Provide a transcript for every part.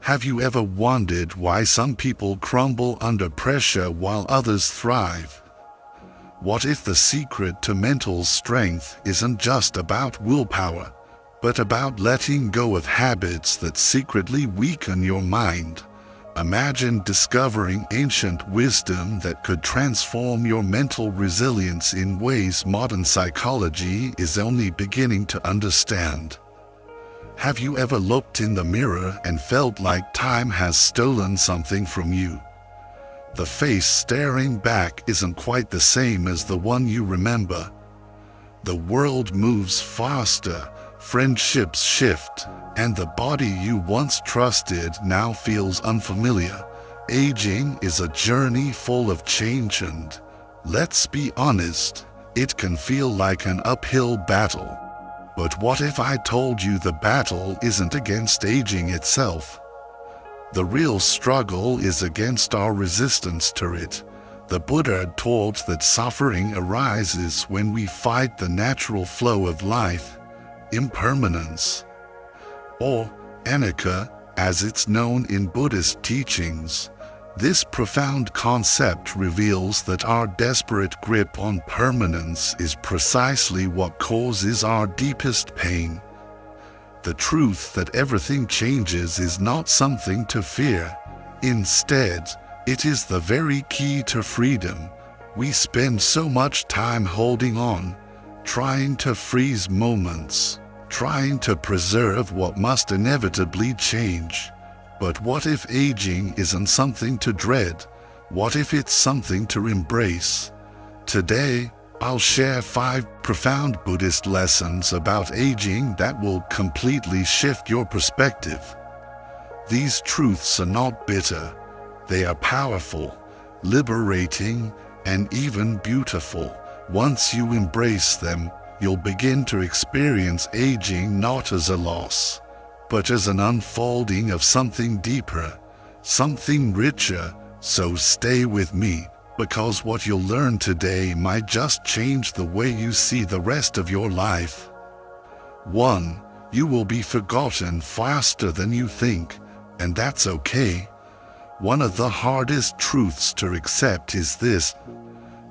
Have you ever wondered why some people crumble under pressure while others thrive? What if the secret to mental strength isn't just about willpower, but about letting go of habits that secretly weaken your mind? Imagine discovering ancient wisdom that could transform your mental resilience in ways modern psychology is only beginning to understand. Have you ever looked in the mirror and felt like time has stolen something from you? The face staring back isn't quite the same as the one you remember. The world moves faster, friendships shift, and the body you once trusted now feels unfamiliar. Aging is a journey full of change and, let's be honest, it can feel like an uphill battle. But what if I told you the battle isn't against aging itself? The real struggle is against our resistance to it. The Buddha taught that suffering arises when we fight the natural flow of life, impermanence, or anicca, as it's known in Buddhist teachings. This profound concept reveals that our desperate grip on permanence is precisely what causes our deepest pain. The truth that everything changes is not something to fear. Instead, it is the very key to freedom. We spend so much time holding on, trying to freeze moments, trying to preserve what must inevitably change. But what if aging isn't something to dread? What if it's something to embrace? Today, I'll share 5 profound Buddhist lessons about aging that will completely shift your perspective. These truths are not bitter. They are powerful, liberating, and even beautiful. Once you embrace them, you'll begin to experience aging not as a loss, but as an unfolding of something deeper, something richer. So stay with me, because what you'll learn today might just change the way you see the rest of your life. 1. You will be forgotten faster than you think, and that's okay. One of the hardest truths to accept is this: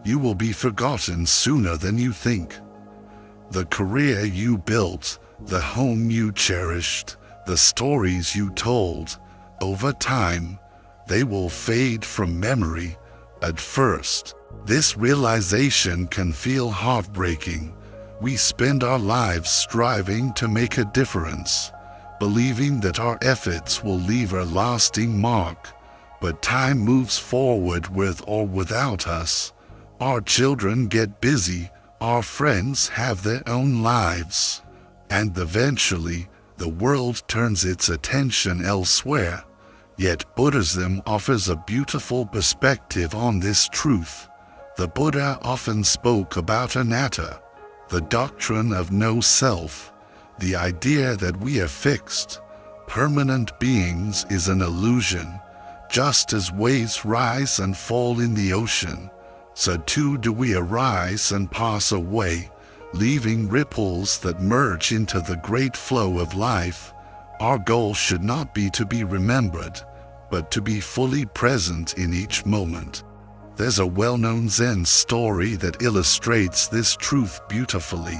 you will be forgotten sooner than you think. The career you built, the home you cherished, the stories you told, over time, they will fade from memory. At first, this realization can feel heartbreaking. We spend our lives striving to make a difference, believing that our efforts will leave a lasting mark. But time moves forward with or without us. Our children get busy, our friends have their own lives, and eventually, the world turns its attention elsewhere. Yet Buddhism offers a beautiful perspective on this truth. The Buddha often spoke about anatta, the doctrine of no self. The idea that we are fixed, permanent beings is an illusion. Just as waves rise and fall in the ocean, so too do we arise and pass away, leaving ripples that merge into the great flow of life. Our goal should not be to be remembered, but to be fully present in each moment. There's a well-known Zen story that illustrates this truth beautifully.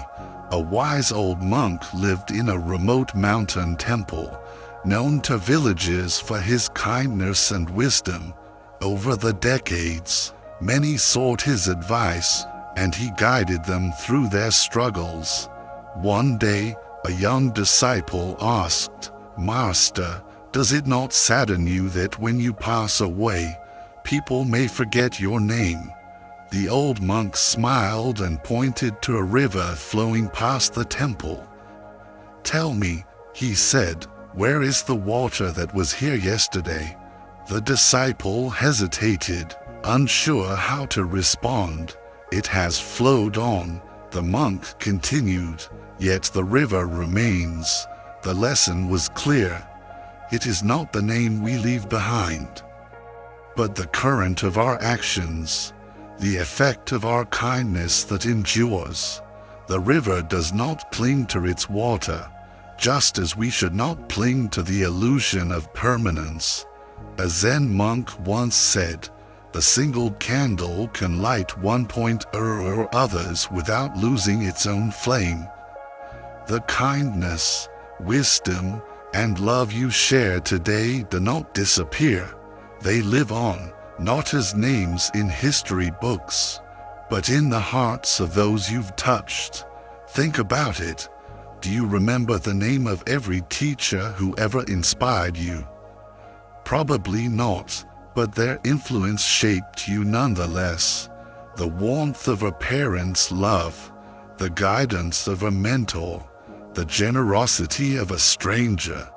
A wise old monk lived in a remote mountain temple, known to villagers for his kindness and wisdom. Over the decades, many sought his advice, and he guided them through their struggles. One day, a young disciple asked, "Master, does it not sadden you that when you pass away, people may forget your name?" The old monk smiled and pointed to a river flowing past the temple. "Tell me," he said, "where is the water that was here yesterday?" The disciple hesitated, unsure how to respond. "It has flowed on," the monk continued, "yet the river remains." The lesson was clear. It is not the name we leave behind, but the current of our actions, the effect of our kindness that endures. The river does not cling to its water, just as we should not cling to the illusion of permanence. A Zen monk once said, "The single candle can light 1.0 others without losing its own flame." The kindness, wisdom, and love you share today do not disappear. They live on, not as names in history books, but in the hearts of those you've touched. Think about it. Do you remember the name of every teacher who ever inspired you? Probably not, but their influence shaped you nonetheless. The warmth of a parent's love, the guidance of a mentor, the generosity of a stranger.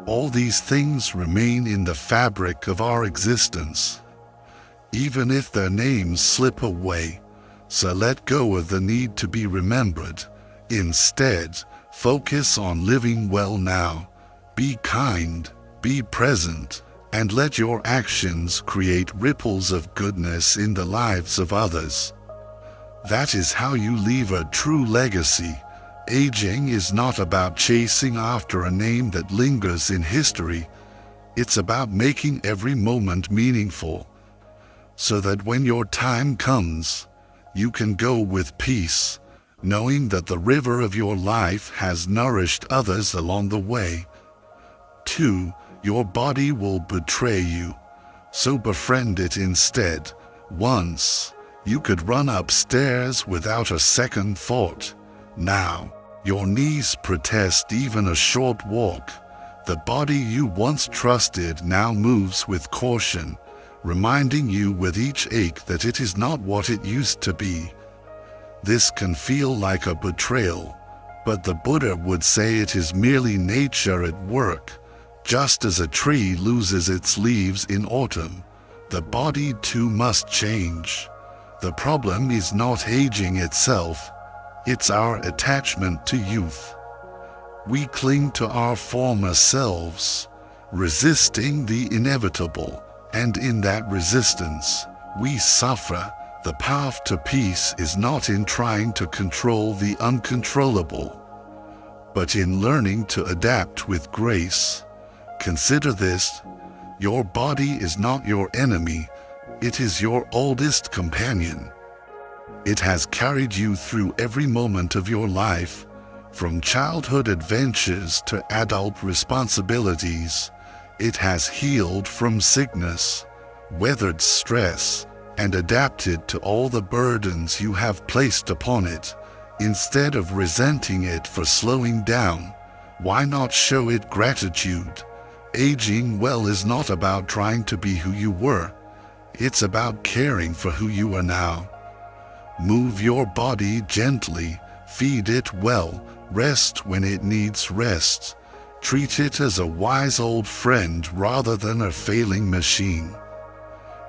All these things remain in the fabric of our existence, even if their names slip away. So let go of the need to be remembered. Instead, focus on living well now. Be kind, be present, and let your actions create ripples of goodness in the lives of others. That is how you leave a true legacy. Aging is not about chasing after a name that lingers in history. It's about making every moment meaningful, so that when your time comes, you can go with peace, knowing that the river of your life has nourished others along the way. 2. Your body will betray you, so befriend it instead. Once, you could run upstairs without a second thought. Now, your knees protest even a short walk. The body you once trusted now moves with caution, reminding you with each ache that it is not what it used to be. This can feel like a betrayal, but the Buddha would say it is merely nature at work. Just as a tree loses its leaves in autumn, the body too must change. The problem is not aging itself, it's our attachment to youth. We cling to our former selves, resisting the inevitable, and in that resistance, we suffer. The path to peace is not in trying to control the uncontrollable, but in learning to adapt with grace. Consider this: your body is not your enemy, it is your oldest companion. It has carried you through every moment of your life, from childhood adventures to adult responsibilities. It has healed from sickness, weathered stress, and adapted to all the burdens you have placed upon it. Instead of resenting it for slowing down, why not show it gratitude? Aging well is not about trying to be who you were. It's about caring for who you are now. Move your body gently, feed it well, rest when it needs rest. Treat it as a wise old friend rather than a failing machine.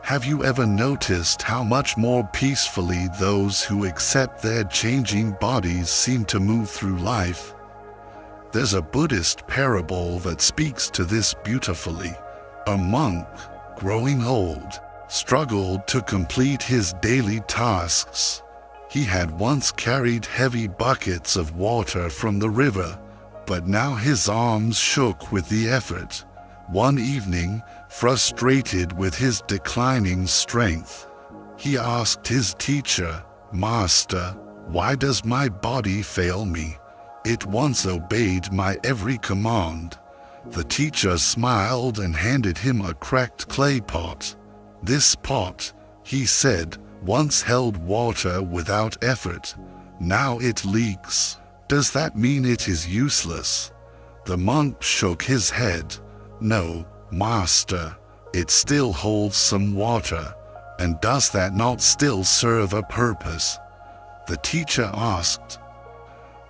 Have you ever noticed how much more peacefully those who accept their changing bodies seem to move through life? There's a Buddhist parable that speaks to this beautifully. A monk, growing old, struggled to complete his daily tasks. He had once carried heavy buckets of water from the river, but now his arms shook with the effort. One evening, frustrated with his declining strength, he asked his teacher, "Master, why does my body fail me? It once obeyed my every command." The teacher smiled and handed him a cracked clay pot. "This pot," he said, "once held water without effort. Now it leaks. Does that mean it is useless?" The monk shook his head. "No, Master, it still holds some water. And does that not still serve a purpose?" The teacher asked.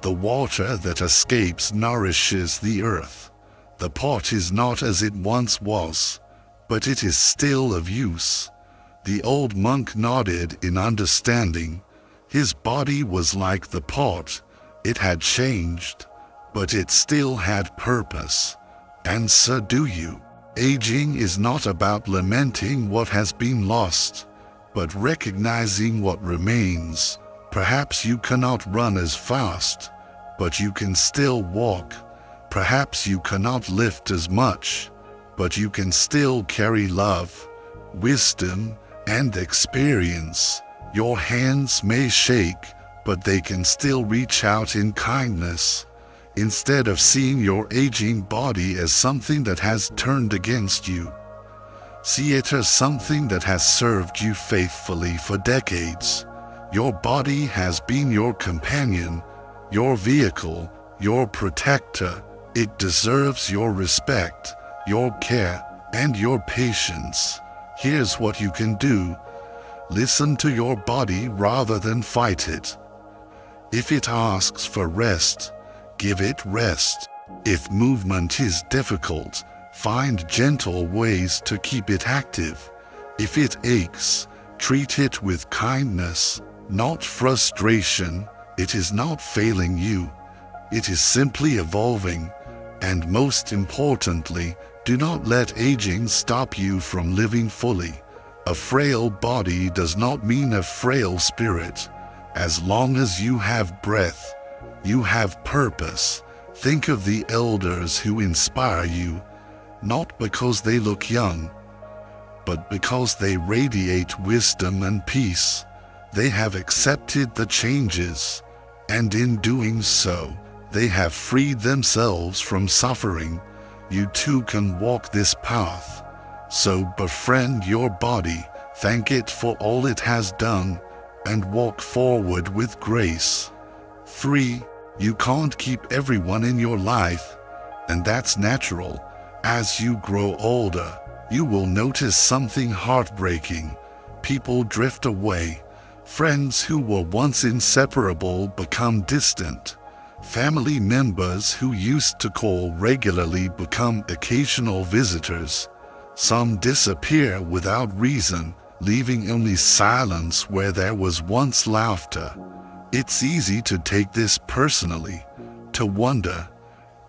"The water that escapes nourishes the earth. The pot is not as it once was, but it is still of use." The old monk nodded in understanding. His body was like the pot. It had changed, but it still had purpose. And so do you. Aging is not about lamenting what has been lost, but recognizing what remains. Perhaps you cannot run as fast, but you can still walk. Perhaps you cannot lift as much, but you can still carry love, wisdom, and experience. Your hands may shake, but they can still reach out in kindness. Instead of seeing your aging body as something that has turned against you, see it as something that has served you faithfully for decades. Your body has been your companion, your vehicle, your protector. It deserves your respect, your care, and your patience. Here's what you can do. Listen to your body rather than fight it. If it asks for rest, give it rest. If movement is difficult, find gentle ways to keep it active. If it aches, treat it with kindness, not frustration. It is not failing you. It is simply evolving. And most importantly, do not let aging stop you from living fully. A frail body does not mean a frail spirit. As long as you have breath, you have purpose. Think of the elders who inspire you, not because they look young, but because they radiate wisdom and peace. They have accepted the changes, and in doing so, they have freed themselves from suffering. You too can walk this path. So befriend your body, thank it for all it has done, and walk forward with grace. 3. You can't keep everyone in your life, and that's natural. As you grow older, you will notice something heartbreaking. People drift away. Friends who were once inseparable become distant. Family members who used to call regularly become occasional visitors. Some disappear without reason, leaving only silence where there was once laughter. It's easy to take this personally, to wonder,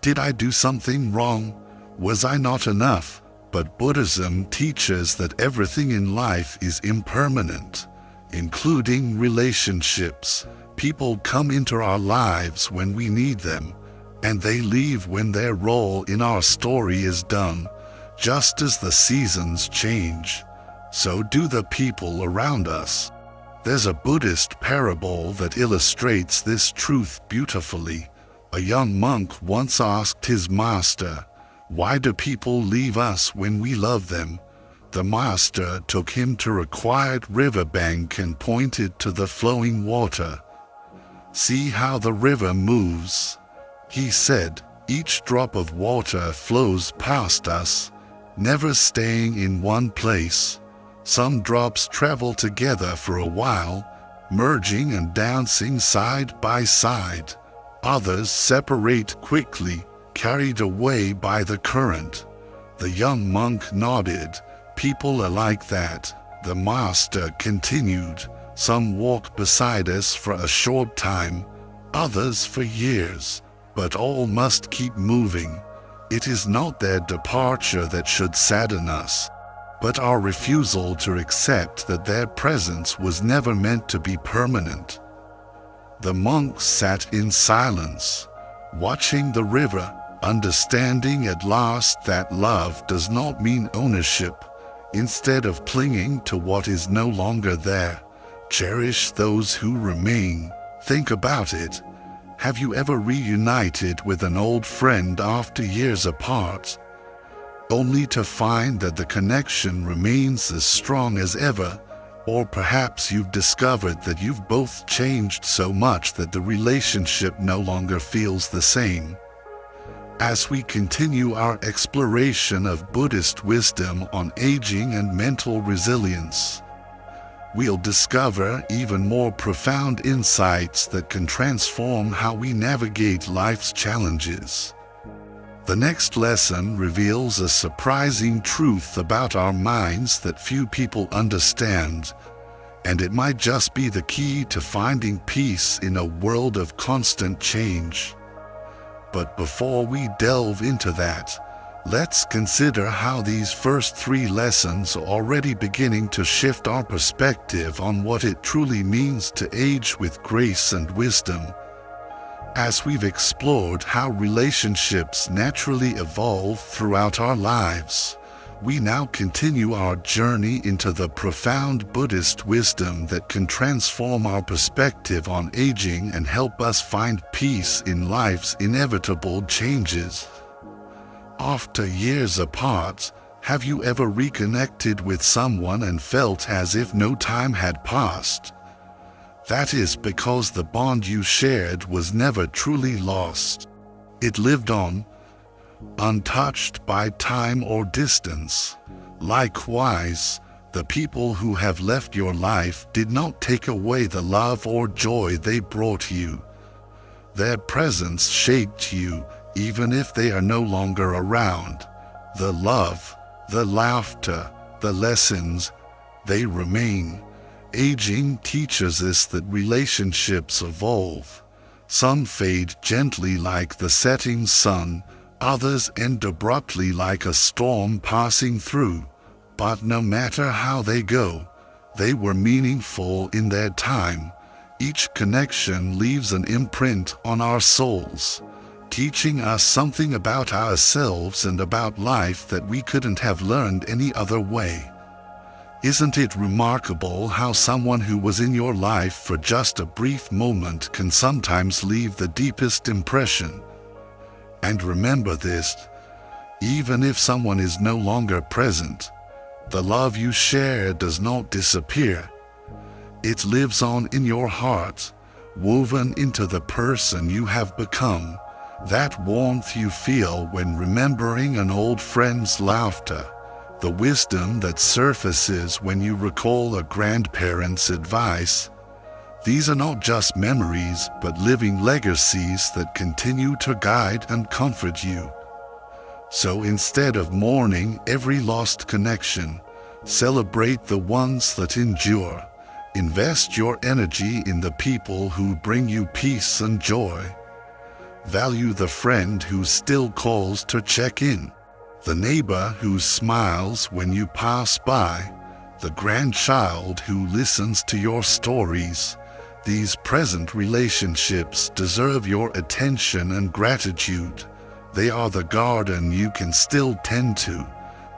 did I do something wrong? Was I not enough? But Buddhism teaches that everything in life is impermanent, including relationships. People come into our lives when we need them, and they leave when their role in our story is done. Just as the seasons change, so do the people around us. There's a Buddhist parable that illustrates this truth beautifully. A young monk once asked his master, "Why do people leave us when we love them?" The master took him to a quiet riverbank and pointed to the flowing water. "See how the river moves," he said. "Each drop of water flows past us, never staying in one place. Some drops travel together for a while, merging and dancing side by side. Others separate quickly, carried away by the current." The young monk nodded. "People are like that," the master continued. "Some walk beside us for a short time, others for years, but all must keep moving. It is not their departure that should sadden us, but our refusal to accept that their presence was never meant to be permanent." The monk sat in silence, watching the river, understanding at last that love does not mean ownership. Instead of clinging to what is no longer there, cherish those who remain. Think about it. Have you ever reunited with an old friend after years apart, only to find that the connection remains as strong as ever? Or perhaps you've discovered that you've both changed so much that the relationship no longer feels the same. As we continue our exploration of Buddhist wisdom on aging and mental resilience, we'll discover even more profound insights that can transform how we navigate life's challenges. The next lesson reveals a surprising truth about our minds that few people understand, and it might just be the key to finding peace in a world of constant change. But before we delve into that, let's consider how these first 3 lessons are already beginning to shift our perspective on what it truly means to age with grace and wisdom. As we've explored how relationships naturally evolve throughout our lives, we now continue our journey into the profound Buddhist wisdom that can transform our perspective on aging and help us find peace in life's inevitable changes. After years apart, have you ever reconnected with someone and felt as if no time had passed? That is because the bond you shared was never truly lost. It lived on, untouched by time or distance. Likewise, the people who have left your life did not take away the love or joy they brought you. Their presence shaped you, even if they are no longer around. The love, the laughter, the lessons, they remain. Aging teaches us that relationships evolve. Some fade gently like the setting sun, others end abruptly like a storm passing through. But no matter how they go, they were meaningful in their time. Each connection leaves an imprint on our souls, teaching us something about ourselves and about life that we couldn't have learned any other way. Isn't it remarkable how someone who was in your life for just a brief moment can sometimes leave the deepest impression? And remember this, even if someone is no longer present, the love you share does not disappear. It lives on in your heart, woven into the person you have become. That warmth you feel when remembering an old friend's laughter, the wisdom that surfaces when you recall a grandparent's advice. These are not just memories, but living legacies that continue to guide and comfort you. So instead of mourning every lost connection, celebrate the ones that endure. Invest your energy in the people who bring you peace and joy. Value the friend who still calls to check in, the neighbor who smiles when you pass by, the grandchild who listens to your stories. These present relationships deserve your attention and gratitude. They are the garden you can still tend to,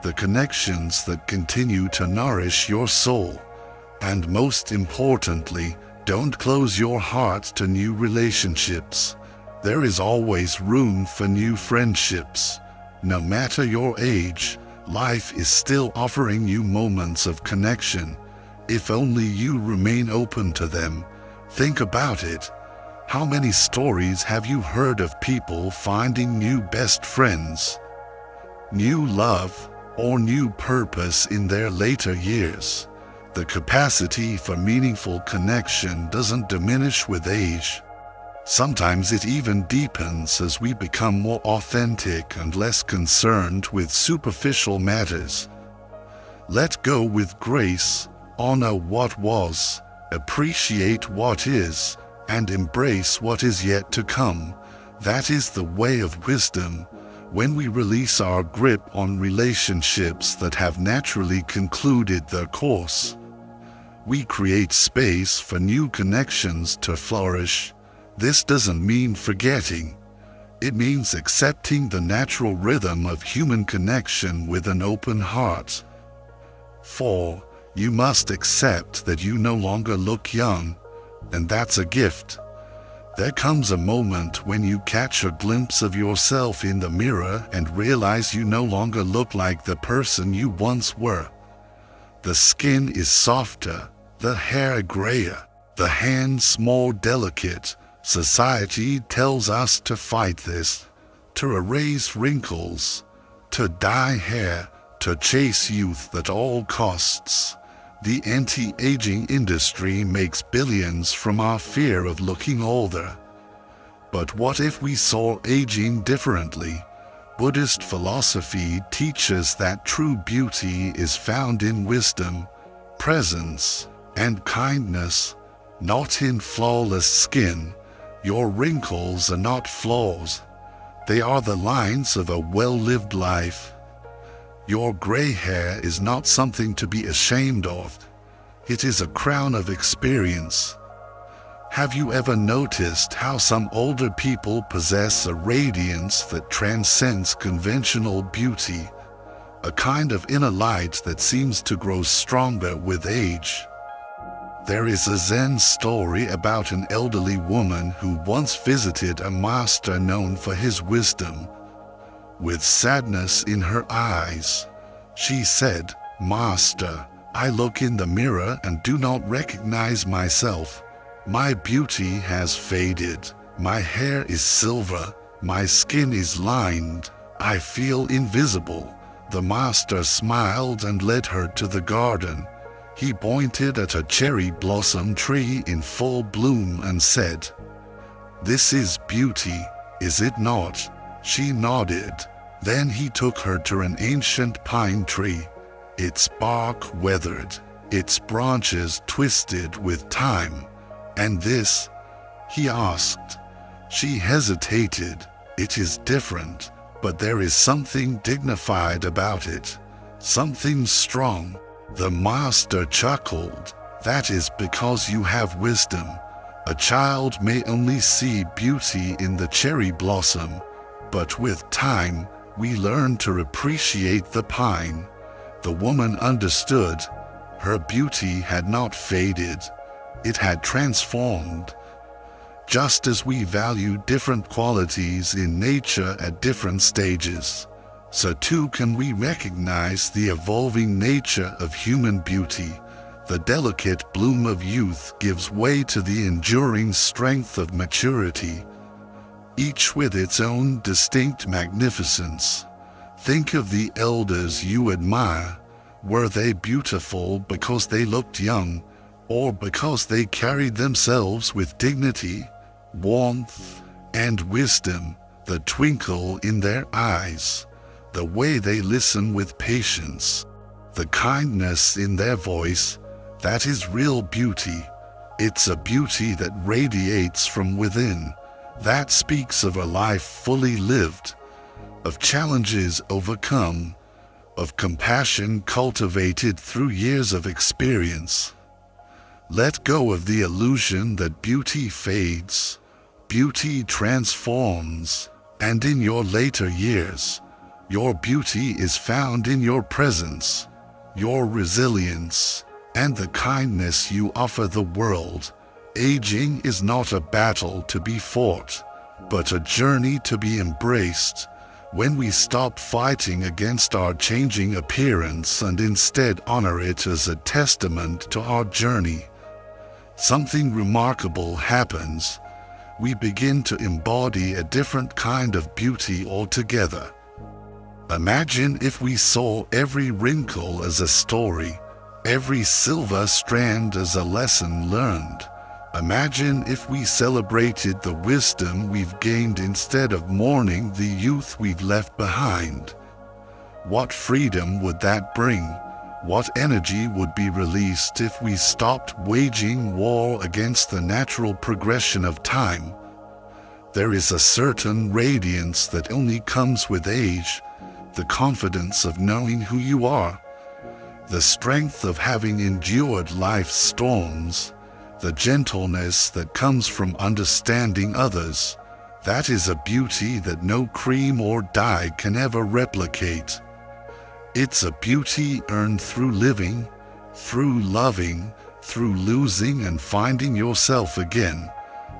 the connections that continue to nourish your soul. And most importantly, don't close your heart to new relationships. There is always room for new friendships. No matter your age, life is still offering you moments of connection, if only you remain open to them. Think about it. How many stories have you heard of people finding new best friends, new love, or new purpose in their later years? The capacity for meaningful connection doesn't diminish with age. Sometimes it even deepens as we become more authentic and less concerned with superficial matters. Let go with grace, honor what was, appreciate what is, and embrace what is yet to come. That is the way of wisdom. When we release our grip on relationships that have naturally concluded their course, we create space for new connections to flourish. This doesn't mean forgetting. It means accepting the natural rhythm of human connection with an open heart. For you must accept that you no longer look young, and that's a gift. There comes a moment when you catch a glimpse of yourself in the mirror and realize you no longer look like the person you once were. The skin is softer, the hair grayer, the hands more delicate. Society tells us to fight this, to erase wrinkles, to dye hair, to chase youth at all costs. The anti-aging industry makes billions from our fear of looking older. But what if we saw aging differently? Buddhist philosophy teaches that true beauty is found in wisdom, presence, and kindness, not in flawless skin. Your wrinkles are not flaws. They are the lines of a well-lived life. Your gray hair is not something to be ashamed of. It is a crown of experience. Have you ever noticed how some older people possess a radiance that transcends conventional beauty, a kind of inner light that seems to grow stronger with age? There is a Zen story about an elderly woman who once visited a master known for his wisdom. With sadness in her eyes, she said, "Master, I look in the mirror and do not recognize myself. My beauty has faded. My hair is silver. My skin is lined. I feel invisible." The master smiled and led her to the garden. He pointed at a cherry blossom tree in full bloom and said, "This is beauty, is it not?" She nodded. Then he took her to an ancient pine tree, its bark weathered, its branches twisted with time. "And this?" he asked. She hesitated. "It is different, but there is something dignified about it, something strong." The master chuckled. "That is because you have wisdom. A child may only see beauty in the cherry blossom, but with time, we learn to appreciate the pine." The woman understood. Her beauty had not faded. It had transformed. Just as we value different qualities in nature at different stages, so too can we recognize the evolving nature of human beauty. The delicate bloom of youth gives way to the enduring strength of maturity, each with its own distinct magnificence. Think of the elders you admire. Were they beautiful because they looked young, or because they carried themselves with dignity, warmth, and wisdom? The twinkle in their eyes, the way they listen with patience, the kindness in their voice, that is real beauty. It's a beauty that radiates from within, that speaks of a life fully lived, of challenges overcome, of compassion cultivated through years of experience. Let go of the illusion that beauty fades. Beauty transforms, and in your later years, your beauty is found in your presence, your resilience, and the kindness you offer the world. Aging is not a battle to be fought, but a journey to be embraced. When we stop fighting against our changing appearance and instead honor it as a testament to our journey, something remarkable happens. We begin to embody a different kind of beauty altogether. Imagine if we saw every wrinkle as a story, every silver strand as a lesson learned. Imagine if we celebrated the wisdom we've gained instead of mourning the youth we've left behind. What freedom would that bring? What energy would be released if we stopped waging war against the natural progression of time? There is a certain radiance that only comes with age, the confidence of knowing who you are, the strength of having endured life's storms, the gentleness that comes from understanding others. That is a beauty that no cream or dye can ever replicate. It's a beauty earned through living, through loving, through losing and finding yourself again.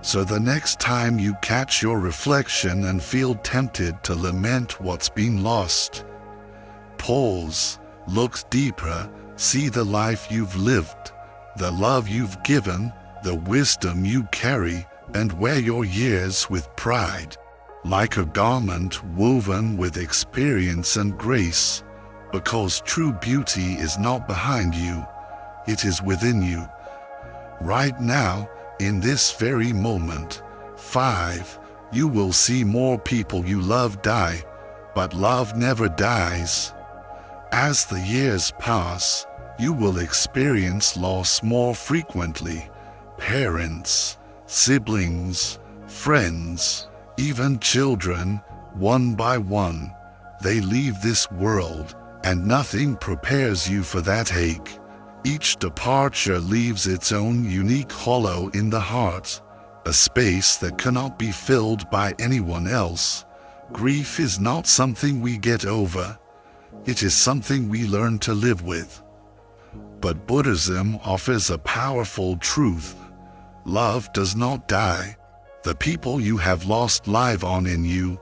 So the next time you catch your reflection and feel tempted to lament what's been lost, pause, look deeper, see the life you've lived, the love you've given, the wisdom you carry, and wear your years with pride, like a garment woven with experience and grace, because true beauty is not behind you, it is within you. Right now, in this very moment, 5, you will see more people you love die, but love never dies. As the years pass, you will experience loss more frequently. Parents, siblings, friends, even children, one by one, they leave this world, and nothing prepares you for that ache. Each departure leaves its own unique hollow in the heart, a space that cannot be filled by anyone else. Grief is not something we get over. It is something we learn to live with. But Buddhism offers a powerful truth. Love does not die. The people you have lost live on in you,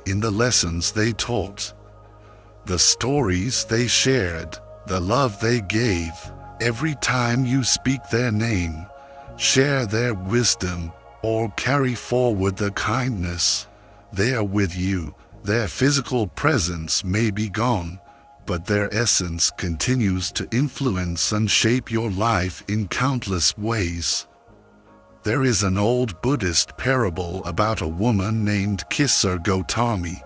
in the lessons they taught, the stories they shared, the love they gave. Every time you speak their name, share their wisdom, or carry forward the kindness, they are with you. Their physical presence may be gone, but their essence continues to influence and shape your life in countless ways. There is an old Buddhist parable about a woman named Kisar Gotami.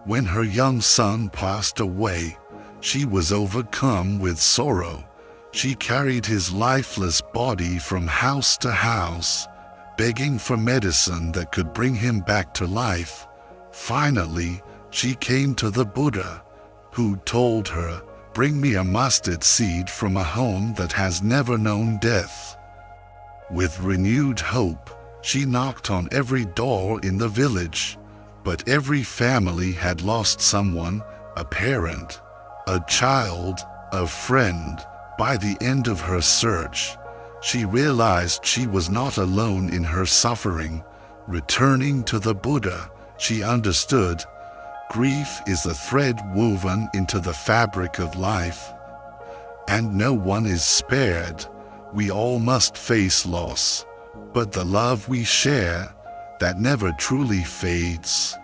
When her young son passed away, she was overcome with sorrow. She carried his lifeless body from house to house, begging for medicine that could bring him back to life. Finally, she came to the Buddha, who told her, "Bring me a mustard seed from a home that has never known death." With renewed hope, she knocked on every door in the village, but every family had lost someone, a parent, a child, a friend. By the end of her search, she realized she was not alone in her suffering. Returning to the Buddha, she understood, grief is a thread woven into the fabric of life, and no one is spared. We all must face loss, but the love we share, that never truly fades.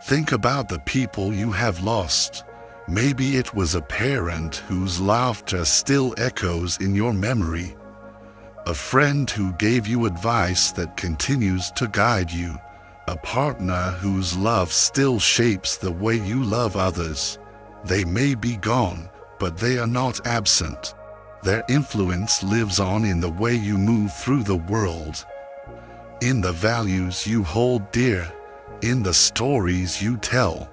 Think about the people you have lost. Maybe it was a parent whose laughter still echoes in your memory, a friend who gave you advice that continues to guide you, a partner whose love still shapes the way you love others. They may be gone, but they are not absent. Their influence lives on in the way you move through the world, in the values you hold dear, in the stories you tell.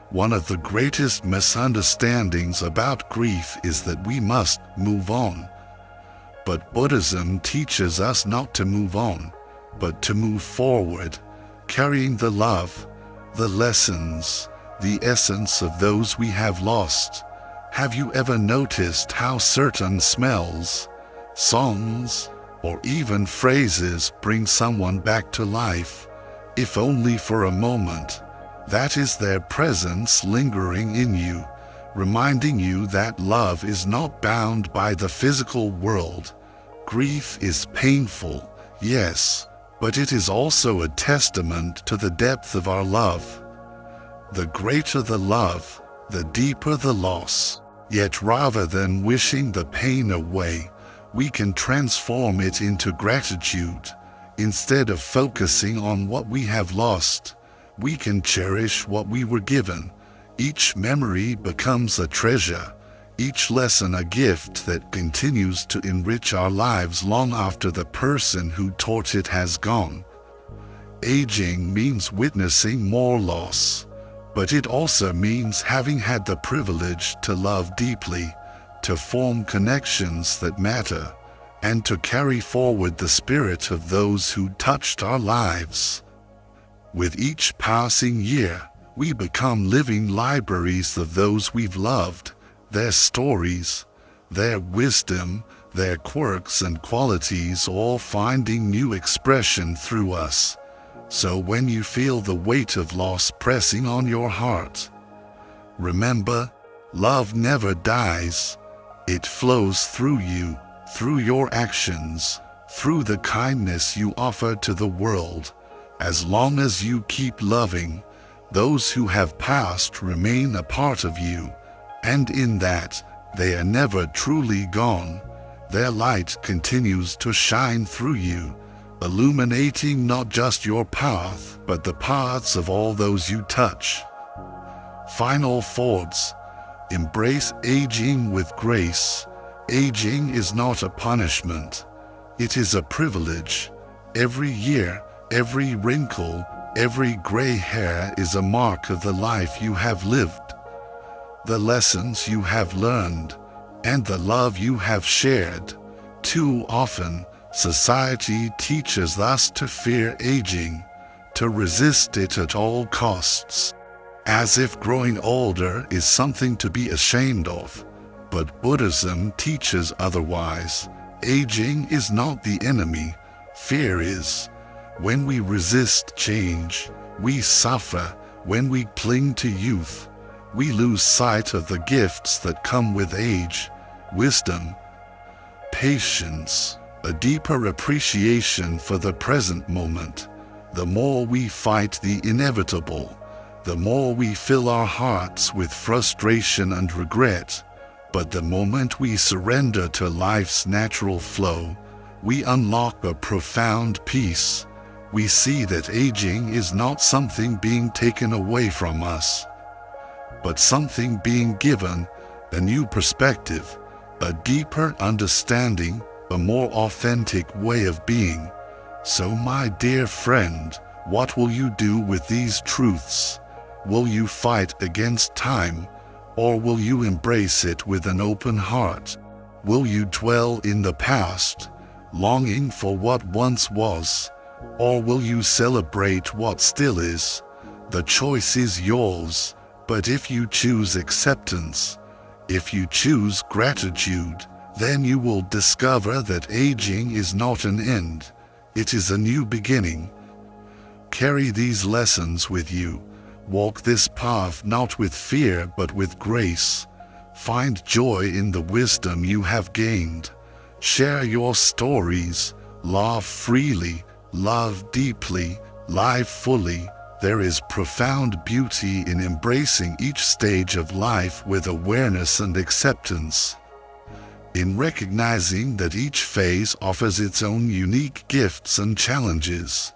One of the greatest misunderstandings about grief is that we must move on. But Buddhism teaches us not to move on, but to move forward, carrying the love, the lessons, the essence of those we have lost. Have you ever noticed how certain smells, songs, or even phrases bring someone back to life, if only for a moment? That is their presence lingering in you, reminding you that love is not bound by the physical world. Grief is painful, yes, but it is also a testament to the depth of our love. The greater the love, the deeper the loss. Yet rather than wishing the pain away, we can transform it into gratitude. Instead of focusing on what we have lost, we can cherish what we were given. Each memory becomes a treasure, each lesson a gift that continues to enrich our lives long after the person who taught it has gone. Aging means witnessing more loss, but it also means having had the privilege to love deeply, to form connections that matter, and to carry forward the spirit of those who touched our lives. With each passing year, we become living libraries of those we've loved, their stories, their wisdom, their quirks and qualities all finding new expression through us. So when you feel the weight of loss pressing on your heart, remember, love never dies. It flows through you, through your actions, through the kindness you offer to the world. As long as you keep loving, those who have passed remain a part of you, and in that, they are never truly gone. Their light continues to shine through you, illuminating not just your path, but the paths of all those you touch. Final thoughts. Embrace aging with grace. Aging is not a punishment. It is a privilege. Every year, every wrinkle, every gray hair is a mark of the life you have lived, the lessons you have learned, and the love you have shared. Too often, society teaches us to fear aging, to resist it at all costs, as if growing older is something to be ashamed of. But Buddhism teaches otherwise. Aging is not the enemy, fear is. When we resist change, we suffer. When we cling to youth, we lose sight of the gifts that come with age: wisdom, patience, a deeper appreciation for the present moment. The more we fight the inevitable, the more we fill our hearts with frustration and regret. But the moment we surrender to life's natural flow, we unlock a profound peace. We see that aging is not something being taken away from us, but something being given, a new perspective, a deeper understanding, a more authentic way of being. So, my dear friend, what will you do with these truths? Will you fight against time, or will you embrace it with an open heart? Will you dwell in the past, longing for what once was, or will you celebrate what still is? The choice is yours, but if you choose acceptance, if you choose gratitude, then you will discover that aging is not an end, it is a new beginning. Carry these lessons with you. Walk this path not with fear but with grace. Find joy in the wisdom you have gained. Share your stories, laugh freely, love deeply, live fully. There is profound beauty in embracing each stage of life with awareness and acceptance, in recognizing that each phase offers its own unique gifts and challenges.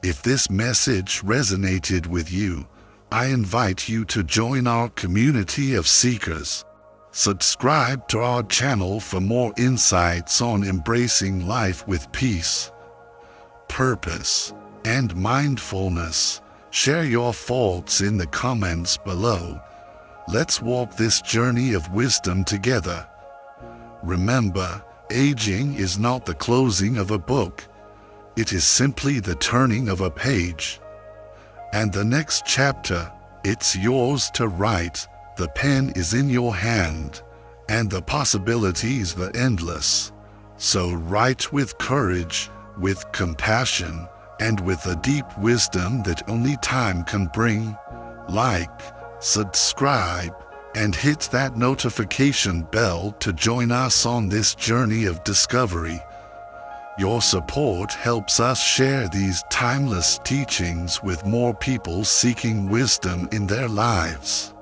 If this message resonated with you, I invite you to join our community of seekers. Subscribe to our channel for more insights on embracing life with peace, purpose, and mindfulness. Share your thoughts in the comments below. Let's walk this journey of wisdom together. Remember, aging is not the closing of a book. It is simply the turning of a page. And the next chapter, it's yours to write. The pen is in your hand, and the possibilities are endless. So write with courage, with compassion, and with a deep wisdom that only time can bring. Like, subscribe, and hit that notification bell to join us on this journey of discovery. Your support helps us share these timeless teachings with more people seeking wisdom in their lives.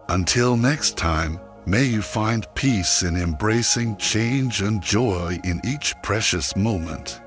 Until next time, may you find peace in embracing change and joy in each precious moment.